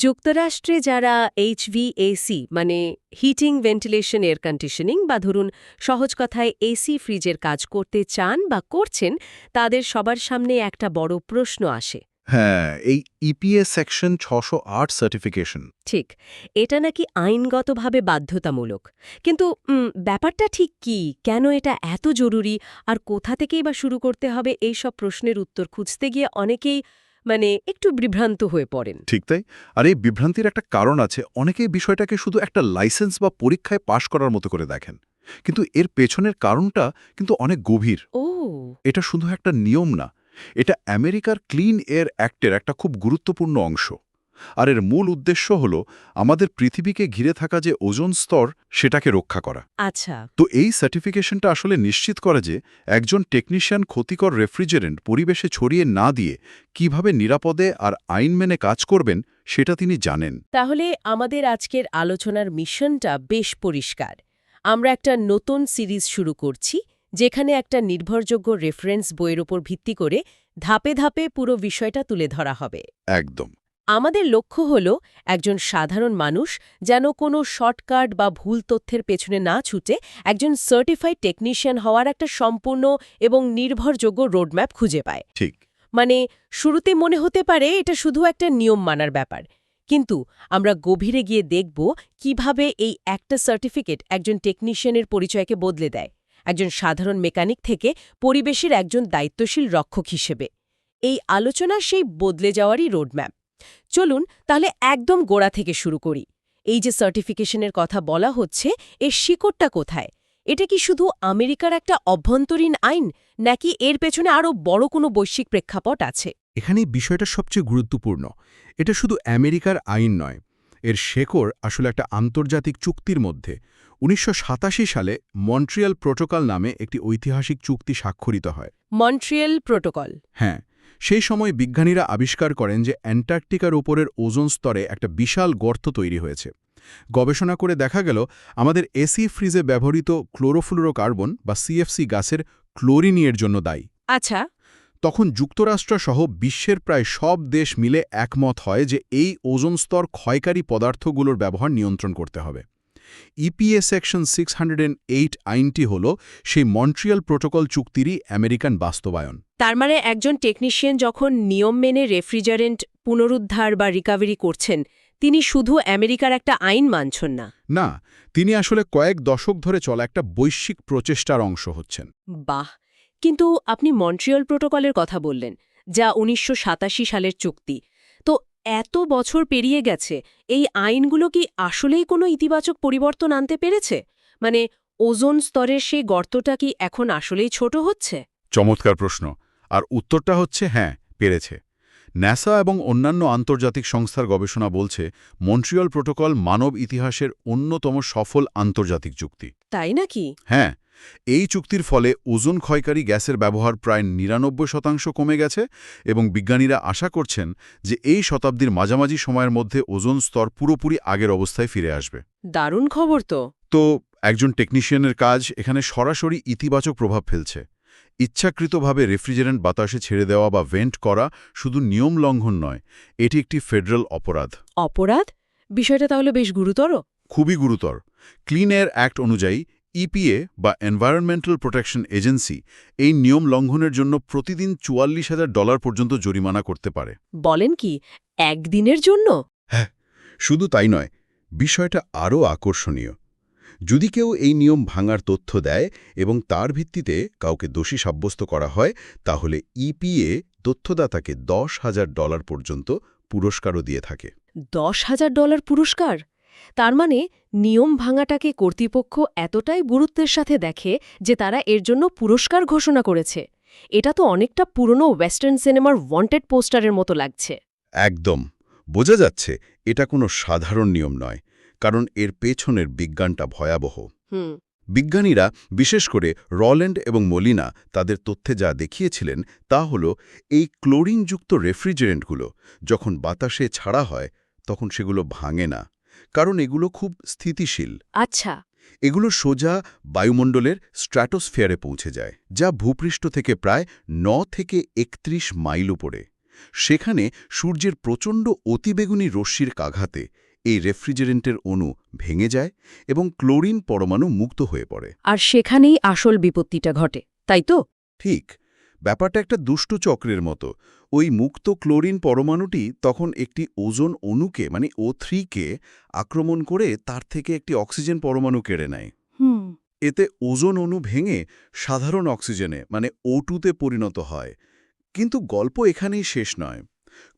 যুক্তরাষ্ট্রে যারা এইচভিএসি মানে হিটিং ভেন্টিলেশন এয়ার কন্ডিশনিং বা ধরুন সহজ কথায় এসি ফ্রিজের কাজ করতে চান বা করছেন তাদের সবার সামনে একটা বড় প্রশ্ন আসে। হ্যাঁ, এই ইপিএস সেকশন 608 সার্টিফিকেশন। ঠিক, এটা নাকি আইনগতভাবে বাধ্যতামূলক। কিন্তু ব্যাপারটা ঠিক কি, কেন এটা এত জরুরি, আর কোথা থেকেই বা শুরু করতে হবে এইসব প্রশ্নের উত্তর খুঁজতে গিয়ে অনেকেই একটু বিভ্রান্ত হয়ে পড়েন। ঠিক তাই। আর এই বিভ্রান্তির একটা কারণ আছে, অনেকেই বিষয়টাকে শুধু একটা লাইসেন্স বা পরীক্ষায় পাশ করার মতো করে দেখেন। কিন্তু এর পেছনের কারণটা কিন্তু অনেক গভীর। ও এটা শুধু একটা নিয়ম না, এটা আমেরিকার ক্লিন এয়ার অ্যাক্টের একটা খুব গুরুত্বপূর্ণ অংশ। আর এর মূল উদ্দেশ্য হল আমাদের পৃথিবীকে ঘিরে থাকা যে ওজোন স্তর সেটাকে রক্ষা করা। আচ্ছা। তো এই সার্টিফিকেশনটা আসলে নিশ্চিত করে যে একজন টেকনিশিয়ান ক্ষতিকর রেফ্রিজারেন্ট পরিবেশে ছড়িয়ে না দিয়ে কিভাবে নিরাপদে আর আইন মেনে কাজ করবেন সেটা তিনি জানেন। তাহলে আমাদের আজকের আলোচনার মিশনটা বেশ পরিষ্কার। আমরা একটা নতুন সিরিজ শুরু করছি, যেখানে একটা নির্ভরযোগ্য রেফারেন্স বইয়ের উপর ভিত্তি করে ধাপে ধাপে পুরো বিষয়টা তুলে ধরা হবে। একদম। আমাদের লক্ষ্য হল একজন সাধারণ মানুষ যেন কোনো শর্টকাট বা ভুল তথ্যের পেছনে না ছুটে একজন সার্টিফাইড টেকনিশিয়ান হওয়ার একটা সম্পূর্ণ এবং নির্ভরযোগ্য রোডম্যাপ খুঁজে পায়। ঠিক। মানে শুরুতে মনে হতে পারে এটা শুধু একটা নিয়ম মানার ব্যাপার, কিন্তু আমরা গভীরে গিয়ে দেখব কিভাবে এই একটা সার্টিফিকেট একজন টেকনিশিয়ানের পরিচয়কে বদলে দেয়, একজন সাধারণ মেকানিক থেকে পরিবেশের একজন দায়িত্বশীল রক্ষক হিসেবে। এই আলোচনা সেই বদলে যাওয়ারই রোডম্যাপ। চলুন তাহলে একদম গোড়া থেকে শুরু করি। এই যে সার্টিফিকেশনের কথা বলা হচ্ছে, এর শিকড়টা কোথায়? এটা কি শুধু আমেরিকার একটা অভ্যন্তরীণ আইন, নাকি এর পেছনে আরও বড় কোনো বৈশ্বিক প্রেক্ষাপট আছে? এখানেই বিষয়টা সবচেয়ে গুরুত্বপূর্ণ। এটা শুধু আমেরিকার আইন নয়, এর শেকড় আসলে একটা আন্তর্জাতিক চুক্তির মধ্যে। ১৯৮৭ সালে মন্ট্রিয়াল প্রোটোকল নামে একটি ঐতিহাসিক চুক্তি স্বাক্ষরিত হয়। Montreal protocol. হ্যাঁ, সেই সময় বিজ্ঞানীরা আবিষ্কার করেন যে অ্যান্টার্কটিকার উপরের ওজোন স্তরে একটা বিশাল গর্ত তৈরি হয়েছে। গবেষণা করে দেখা গেল আমাদের এসি ফ্রিজে ব্যবহৃত ক্লোরোফ্লুরোকার্বন বা সিএফসি গ্যাসের ক্লোরিনের জন্য দায়ী। আচ্ছা। তখন যুক্তরাষ্ট্রসহ বিশ্বের প্রায় সব দেশ মিলে একমত হয় যে এই ওজোন স্তর ক্ষয়কারী পদার্থগুলোর ব্যবহার নিয়ন্ত্রণ করতে হবে। ইপিএ সেকশন 608 আইনটি হল সেই মন্ট্রিয়াল প্রোটোকল চুক্তিরই আমেরিকান বাস্তবায়ন। তার মানে একজন টেকনিশিয়ান যখন নিয়ম মেনে রেফ্রিজারেন্ট পুনরুদ্ধার বা রিকাভারি করছেন, তিনি শুধু আমেরিকার একটা আইন মানছেন না। না, তিনি আসলে কয়েক দশক ধরে চলা একটা বৈশ্বিক প্রচেষ্টার অংশ হচ্ছেন। বাহ! কিন্তু আপনি মন্ট্রিয়াল প্রোটোকলের কথা বললেন, যা ১৯৮৭ সালের চুক্তি। তো এত বছর পেরিয়ে গেছে, এই আইনগুলো কি আসলেই কোনো ইতিবাচক পরিবর্তন আনতে পেরেছে? মানে ওজোন স্তরের সেই গর্তটা কি এখন আসলেই ছোট হচ্ছে? চমৎকার প্রশ্ন। আর উত্তরটা হচ্ছে হ্যাঁ, পেরেছে। ন্যাসা এবং অন্যান্য আন্তর্জাতিক সংস্থার গবেষণা বলছে মন্ট্রিয়াল প্রোটোকল মানব ইতিহাসের অন্যতম সফল আন্তর্জাতিক চুক্তি। তাই নাকি? হ্যাঁ, এই চুক্তির ফলে ওজোন ক্ষয়কারী গ্যাসের ব্যবহার প্রায় ৯৯% কমে গেছে এবং বিজ্ঞানীরা আশা করছেন যে এই শতাব্দীর মাঝামাঝি সময়ের মধ্যে ওজোন স্তর পুরোপুরি আগের অবস্থায় ফিরে আসবে। দারুণ খবর তো। তো একজন টেকনিশিয়ানের কাজ এখানে সরাসরি ইতিবাচক প্রভাব ফেলছে। ইচ্ছাকৃতভাবে রেফ্রিজারেন্ট বাতাসে ছেড়ে দেওয়া বা ভেন্ট করা শুধু নিয়ম লঙ্ঘন নয়, এটি একটি ফেডারেল অপরাধ। অপরাধ? বিষয়টা তাহলে বেশ গুরুতর। খুবই গুরুতর। ক্লিন এয়ার অ্যাক্ট অনুযায়ী ইপিএ বা এনভায়রনমেন্টাল প্রোটেকশন এজেন্সি এই নিয়ম লঙ্ঘনের জন্য প্রতিদিন $৪৪,০০০ পর্যন্ত জরিমানা করতে পারে। বলেন কি, একদিনের জন্য? হ্যাঁ, শুধু তাই নয়, বিষয়টা আরও আকর্ষণীয়। যদি কেউ এই নিয়ম ভাঙার তথ্য দেয় এবং তার ভিত্তিতে কাউকে দোষী সাব্যস্ত করা হয়, তাহলে ইপিএ তথ্যদাতাকে $১০,০০০ পর্যন্ত পুরস্কারও দিয়ে থাকে। $১০,০০০ পুরস্কার? তার মানে নিয়ম ভাঙাটাকে কর্তৃপক্ষ এতটাই গুরুত্বের সাথে দেখে যে তারা এর জন্য পুরস্কার ঘোষণা করেছে। এটা তো অনেকটা পুরনো ওয়েস্টার্ন সিনেমার ওয়ান্টেড পোস্টারের মতো লাগছে। একদম। বোঝা যাচ্ছে এটা কোনো সাধারণ নিয়ম নয়, কারণ এর পেছনের বিজ্ঞানটা ভয়াবহ। বিজ্ঞানীরা, বিশেষ করে রল্যান্ড এবং মলিনা, তাদের তথ্যে যা দেখিয়েছিলেন তা হল এই ক্লোরিনযুক্ত রেফ্রিজারেন্টগুলো যখন বাতাসে ছাড়া হয় তখন সেগুলো ভাঙে না, কারণ এগুলো খুব স্থিতিশীল। আচ্ছা। এগুলো সোজা বায়ুমণ্ডলের স্ট্র্যাটোস্ফিয়ারে পৌঁছে যায়, যা ভূপৃষ্ঠ থেকে প্রায় ৯ থেকে ৩১ মাইল উপরে। সেখানে সূর্যের প্রচণ্ড অতিবেগুনি রশ্মির আঘাতে এই রেফ্রিজারেন্টের অণু ভেঙে যায় এবং ক্লোরিন পরমাণু মুক্ত হয়ে পড়ে। আর সেখানেই আসল বিপত্তিটা ঘটে, তাই তো? ঠিক, ব্যাপারটা একটা দুষ্ট চক্রের মতো। ওই মুক্ত ক্লোরিন পরমাণুটি তখন একটি ওজোন অণুকে মানে O3-কে আক্রমণ করে তার থেকে একটি অক্সিজেন পরমাণু কেড়ে নেয়। এতে ওজোন অণু ভেঙে সাধারণ অক্সিজেনে মানে O2-তে পরিণত হয়। কিন্তু গল্প এখানেই শেষ নয়।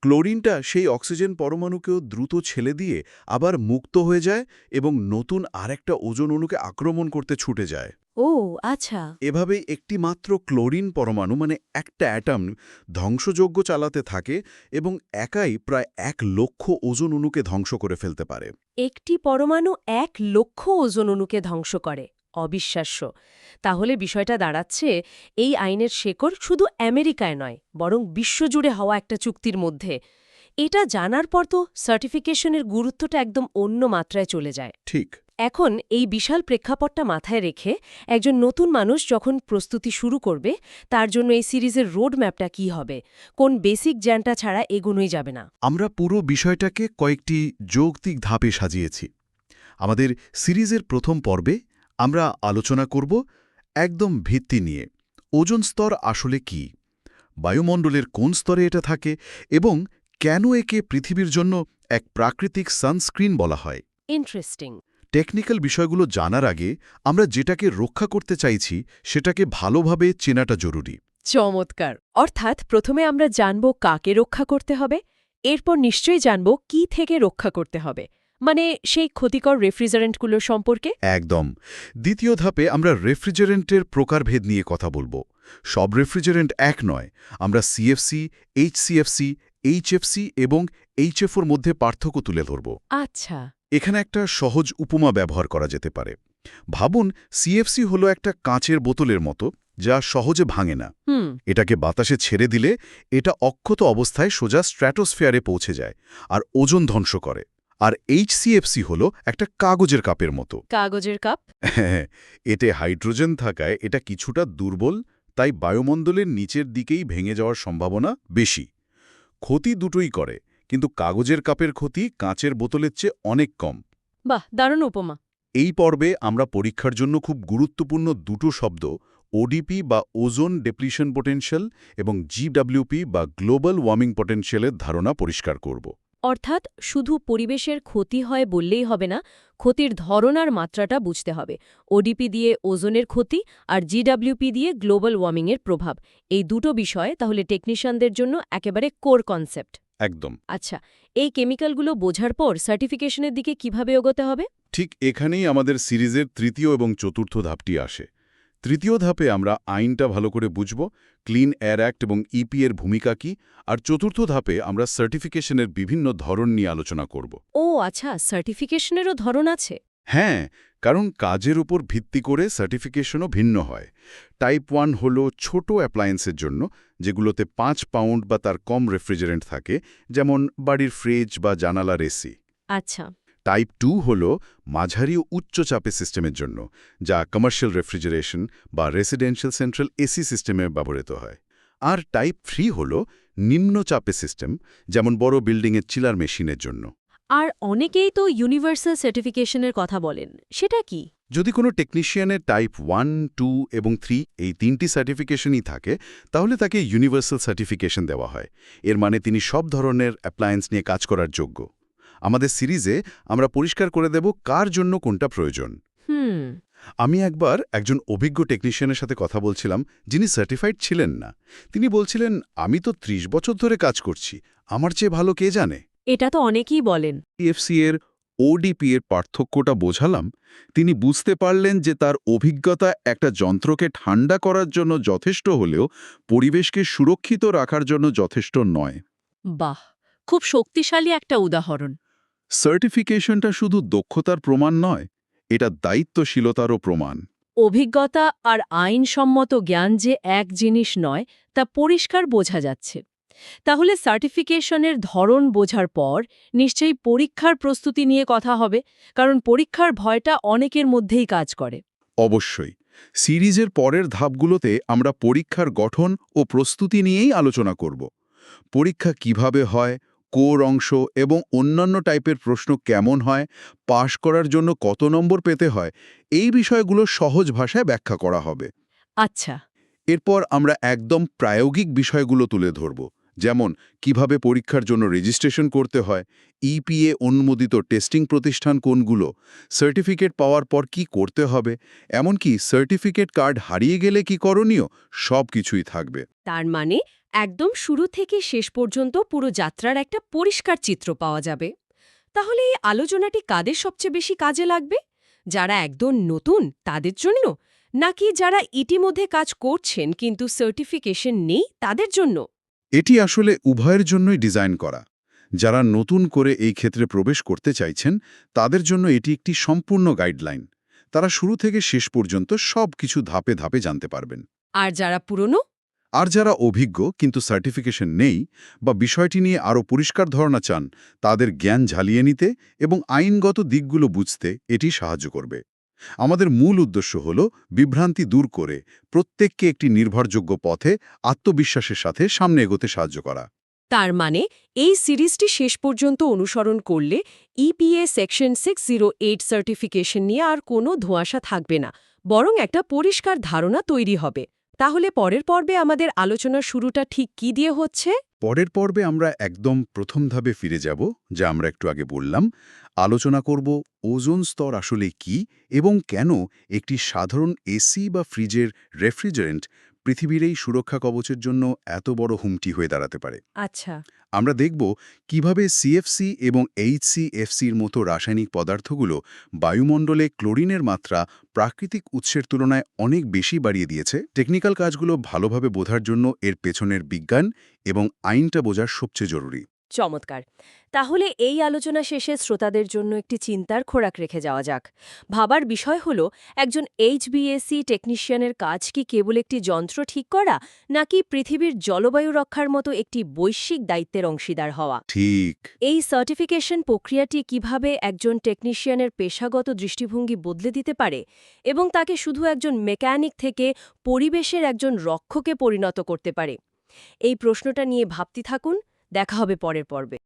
ক্লোরিনটা সেই অক্সিজেন পরমাণুকেও দ্রুত ছেলে দিয়ে আবার মুক্ত হয়ে যায় এবং নতুন আরেকটা ওজোন অণুকে আক্রমণ করতে ছুটে যায়। ও আচ্ছা। এভাবেই একটি মাত্র ক্লোরিন পরমাণু মানে একটা অ্যাটম ধ্বংসযজ্ঞ চালাতে থাকে এবং একাই প্রায় 1,00,000 ওজোন অণুকে ধ্বংস করে ফেলতে পারে। একটি পরমাণু 1,00,000 ওজোন অণুকে ধ্বংস করে, অবিশ্বাস্য। তাহলে বিষয়টা দাঁড়াচ্ছে এই আইনের শেকড় শুধু আমেরিকায় নয়, বরং বিশ্বজুড়ে হওয়া একটা চুক্তির মধ্যে। এটা জানার পর তো সার্টিফিকেশনের গুরুত্বটা একদম অন্য মাত্রায় চলে যায়। ঠিক। এখন এই বিশাল প্রেক্ষাপটটা মাথায় রেখে একজন নতুন মানুষ যখন প্রস্তুতি শুরু করবে, তার জন্য এই সিরিজের রোড ম্যাপটা কী হবে, কোন বেসিক জ্ঞানটা ছাড়া এগোনোই যাবে না। আমরা পুরো বিষয়টাকে কয়েকটি যৌক্তিক ধাপে সাজিয়েছি। আমাদের সিরিজের প্রথম পর্বে আমরা আলোচনা করব একদম ভিত্তি নিয়ে, ওজোন স্তর আসলে কি, বায়ুমণ্ডলের কোন স্তরে এটা থাকে এবং কেন একে পৃথিবীর জন্য এক প্রাকৃতিক সানস্ক্রিন বলা হয়। ইন্টারেস্টিং। টেকনিক্যাল বিষয়গুলো জানার আগে আমরা যেটাকে রক্ষা করতে চাইছি সেটাকে ভালোভাবে চেনাটা জরুরি। চমৎকার। অর্থাৎ প্রথমে আমরা জানব কাকে রক্ষা করতে হবে, এরপর নিশ্চয়ই জানব কি থেকে রক্ষা করতে হবে, মানে সেই ক্ষতিকর রেফ্রিজারেন্টগুলো সম্পর্কে। একদম। দ্বিতীয় ধাপে আমরা রেফ্রিজারেন্টের প্রকারভেদ নিয়ে কথা বলবো। সব রেফ্রিজারেন্ট এক নয়। আমরা সিএফসি, এইচসিএফসি, এইচএফসি এবং এইচএফওর মধ্যে পার্থক্য তুলে ধরব। আচ্ছা। এখানে একটা সহজ উপমা ব্যবহার করা যেতে পারে। ভাবুন, সিএফসি হলো একটা কাঁচের বোতলের মতো যা সহজে ভাঙে না। এটাকে বাতাসে ছেড়ে দিলে এটা অক্ষত অবস্থায় সোজা স্ট্র্যাটোস্ফিয়ারে পৌঁছে যায় আর ওজোন ধ্বংস করে। আর এইচসিএফসি হলো একটা কাগজের কাপের মতো। কাগজের কাপ? হ্যাঁ, এতে হাইড্রোজেন থাকায় এটা কিছুটা দুর্বল, তাই বায়ুমণ্ডলের নিচের দিকেই ভেঙে যাওয়ার সম্ভাবনা বেশি। ক্ষতি দুটোই করে, কিন্তু কাগজের কাপের ক্ষতি কাঁচের বোতলের চেয়ে অনেক কম। বাহ, দারুণ উপমা। এই পর্বে আমরা পরীক্ষার জন্য খুব গুরুত্বপূর্ণ দুটো শব্দ ওডিপি বা ওজোন ডেপ্লিশন পোটেনশিয়াল এবং জিডব্লিউপি বা গ্লোবাল ওয়ার্মিং পোটেনশিয়ালের ধারণা পরিষ্কার করব। অর্থাৎ শুধু পরিবেশের ক্ষতি হয় বললেই হবে না, ক্ষতির ধরন আর মাত্রাটা বুঝতে হবে। ওডিপি দিয়ে ওজোনের ক্ষতি আর জিডব্লিউপি দিয়ে গ্লোবাল ওয়ার্মিংয়ের প্রভাব, এই দুটো বিষয় তাহলে টেকনিশিয়ানদের জন্য একেবারে কোর কনসেপ্ট। একদম। আচ্ছা, এই কেমিক্যালগুলো বোঝার পর সার্টিফিকেশনের দিকে কিভাবে এগোতে হবে? ঠিক এখানেই আমাদের সিরিজের তৃতীয় এবং চতুর্থ ধাপটি আসে। তৃতীয় ধাপে আমরা আইনটা ভালো করে বুঝব, ক্লিন এয়ার অ্যাক্ট এবং ইপি এর ভূমিকা কী, আর চতুর্থ ধাপে আমরা সার্টিফিকেশনের বিভিন্ন ধরন নিয়ে আলোচনা করব। ও আচ্ছা, সার্টিফিকেশনেরও ধরন আছে? হ্যাঁ, কারণ কাজের উপর ভিত্তি করে সার্টিফিকেশনও ভিন্ন হয়। টাইপ 1 হল ছোট অ্যাপ্লায়েন্সের জন্য, যেগুলোতে 5 পাউন্ড বা তার কম রেফ্রিজারেন্ট থাকে, যেমন বাড়ির ফ্রিজ বা জানালার এসি। আচ্ছা। টাইপ 2 হল মাঝারি ও উচ্চ চাপে সিস্টেমের জন্য, যা কমার্শিয়াল রেফ্রিজারেশন বা রেসিডেন্সিয়াল সেন্ট্রাল এসি সিস্টেমে ব্যবহৃত হয়। আর টাইপ 3 হল নিম্ন চাপে সিস্টেম, যেমন বড় বিল্ডিংয়ের চিলার মেশিনের জন্য। আর অনেকেই তো ইউনিভার্সাল সার্টিফিকেশনের কথা বলেন, সেটা কি? যদি কোনো টেকনিশিয়ানের টাইপ 1, 2 এবং 3 এই 3টি সার্টিফিকেশনই থাকে, তাহলে তাকে ইউনিভার্সাল সার্টিফিকেশন দেওয়া হয়। এর মানে তিনি সব ধরনের অ্যাপ্লায়েন্স নিয়ে কাজ করার যোগ্য। আমাদের সিরিজে আমরা পরিষ্কার করে দেব কার জন্য কোনটা প্রয়োজন। আমি একবার একজন অভিজ্ঞ টেকনিশিয়ানের সাথে কথা বলছিলাম, যিনি সার্টিফাইড ছিলেন না। তিনি বলছিলেন, আমি তো 30 বছর ধরে কাজ করছি, আমার চেয়ে ভালো কে জানে। এটা তো অনেকেই বলেন। সিএফসি এর ওডিপি এর পার্থক্যটা বোঝালাম। তিনি বুঝতে পারলেন যে তার অভিজ্ঞতা একটা যন্ত্রকে ঠান্ডা করার জন্য যথেষ্ট হলেও পরিবেশকে সুরক্ষিত রাখার জন্য যথেষ্ট নয়। বাহ, খুব শক্তিশালী একটা উদাহরণ। সার্টিফিকেশনটা শুধু দক্ষতার প্রমাণ নয়, এটা দায়িত্বশীলতারও প্রমাণ। অভিজ্ঞতা আর আইনসম্মত জ্ঞান যে এক জিনিস নয়, তা পরিষ্কার বোঝা যাচ্ছে। তাহলে সার্টিফিকেশনের ধরন বোঝার পর নিশ্চয়ই পরীক্ষার প্রস্তুতি নিয়ে কথা হবে, কারণ পরীক্ষার ভয়টা অনেকের মধ্যেই কাজ করে। অবশ্যই। সিরিজের পরের ধাপগুলোতে আমরা পরীক্ষার গঠন ও প্রস্তুতি নিয়েই আলোচনা করব। পরীক্ষা কিভাবে হয়, কোর অংশ এবং অন্যান্য টাইপের প্রশ্ন কেমন হয়, পাশ করার জন্য কত নম্বর পেতে হয়, এই বিষয়গুলো সহজ ভাষায় ব্যাখ্যা করা হবে। আচ্ছা। এরপর আমরা একদম প্রায়োগিক বিষয়গুলো তুলে ধরব, যেমন কিভাবে পরীক্ষার জন্য রেজিস্ট্রেশন করতে হয়, ইপিএ অনুমোদিত টেস্টিং প্রতিষ্ঠান কোনগুলো, সার্টিফিকেট পাওয়ার পর কি করতে হবে, এমনকি সার্টিফিকেট কার্ড হারিয়ে গেলে কি করণীয়, সব কিছুই থাকবে। তার মানে একদম শুরু থেকে শেষ পর্যন্ত পুরো যাত্রার একটা পরিষ্কার চিত্র পাওয়া যাবে। তাহলে এই আলোচনাটি কাদের সবচেয়ে বেশি কাজে লাগবে? যারা একদম নতুন তাদের জন্য, নাকি যারা ইতিমধ্যে কাজ করছেন কিন্তু সার্টিফিকেশন নেই তাদের জন্য? এটি আসলে উভয়ের জন্যই ডিজাইন করা। যারা নতুন করে এই ক্ষেত্রে প্রবেশ করতে চাইছেন, তাদের জন্য এটি একটি সম্পূর্ণ গাইডলাইন। তারা শুরু থেকে শেষ পর্যন্ত সব কিছু ধাপে ধাপে জানতে পারবেন। আর যারা পুরনো? আর যারা অভিজ্ঞ কিন্তু সার্টিফিকেশন নেই বা বিষয়টি নিয়ে আরও পরিষ্কার ধারণা চান, তাদের জ্ঞান ঝালিয়ে নিতে এবং আইনগত দিকগুলো বুঝতে এটি সাহায্য করবে। আমাদের মূল উদ্দেশ্য হল বিভ্রান্তি দূর করে প্রত্যেককে একটি নির্ভরযোগ্য পথে আত্মবিশ্বাসের সাথে সামনে এগোতে সাহায্য করা। তার মানে এই সিরিজটি শেষ পর্যন্ত অনুসরণ করলে ইপিএ সেকশন 608 সার্টিফিকেশন নিয়ে আর কোনো ধোঁয়াশা থাকবে না, বরং একটা পরিষ্কার ধারণা তৈরি হবে। তাহলে পরের পর্বে আমাদের আলোচনার শুরুটা ঠিক কি দিয়ে হচ্ছে? পরের পর্বে আমরা একদম প্রথম ধাপে ফিরে যাব, যা আমরা একটু আগে বললাম। আলোচনা করব ওজোন স্তর আসলে কি এবং কেন একটি সাধারণ এসি বা ফ্রিজের রেফ্রিজারেন্ট পৃথিবীর এই সুরক্ষা কবচের জন্য এত বড় হুমকি হয়ে দাঁড়াতে পারে। আচ্ছা। আমরা দেখব কিভাবে সিএফসি এবং এইচসিএফসির মতো রাসায়নিক পদার্থগুলো বায়ুমণ্ডলে ক্লোরিনের মাত্রা প্রাকৃতিক উৎসের তুলনায় অনেক বেশি বাড়িয়ে দিয়েছে। টেকনিক্যাল কাজগুলো ভালোভাবে বোঝার জন্য এর পেছনের বিজ্ঞান এবং আইনটা বোঝা সবচেয়ে জরুরি। চমৎকার। তাহলে এই আলোচনা শেষে শ্রোতাদের জন্য একটি চিন্তার খোরাক রেখে যাওয়া যাক। ভাবার বিষয় হলো, একজন এইচভিএসি টেকনিশিয়ানের কাজ কি কেবল একটি যন্ত্র ঠিক করা, নাকি পৃথিবীর জলবায়ু রক্ষার মতো একটি বৈশ্বিক দায়িত্বের অংশীদার হওয়া? ঠিক। এই সার্টিফিকেশন প্রক্রিয়াটি কিভাবে একজন টেকনিশিয়ানের পেশাগত দৃষ্টিভঙ্গি বদলে দিতে পারে এবং তাকে শুধু একজন মেকানিক থেকে পরিবেশের একজন রক্ষকে পরিণত করতে পারে? এই প্রশ্নটা নিয়ে ভাবতে থাকুন। দেখা হবে পরের পর্বে।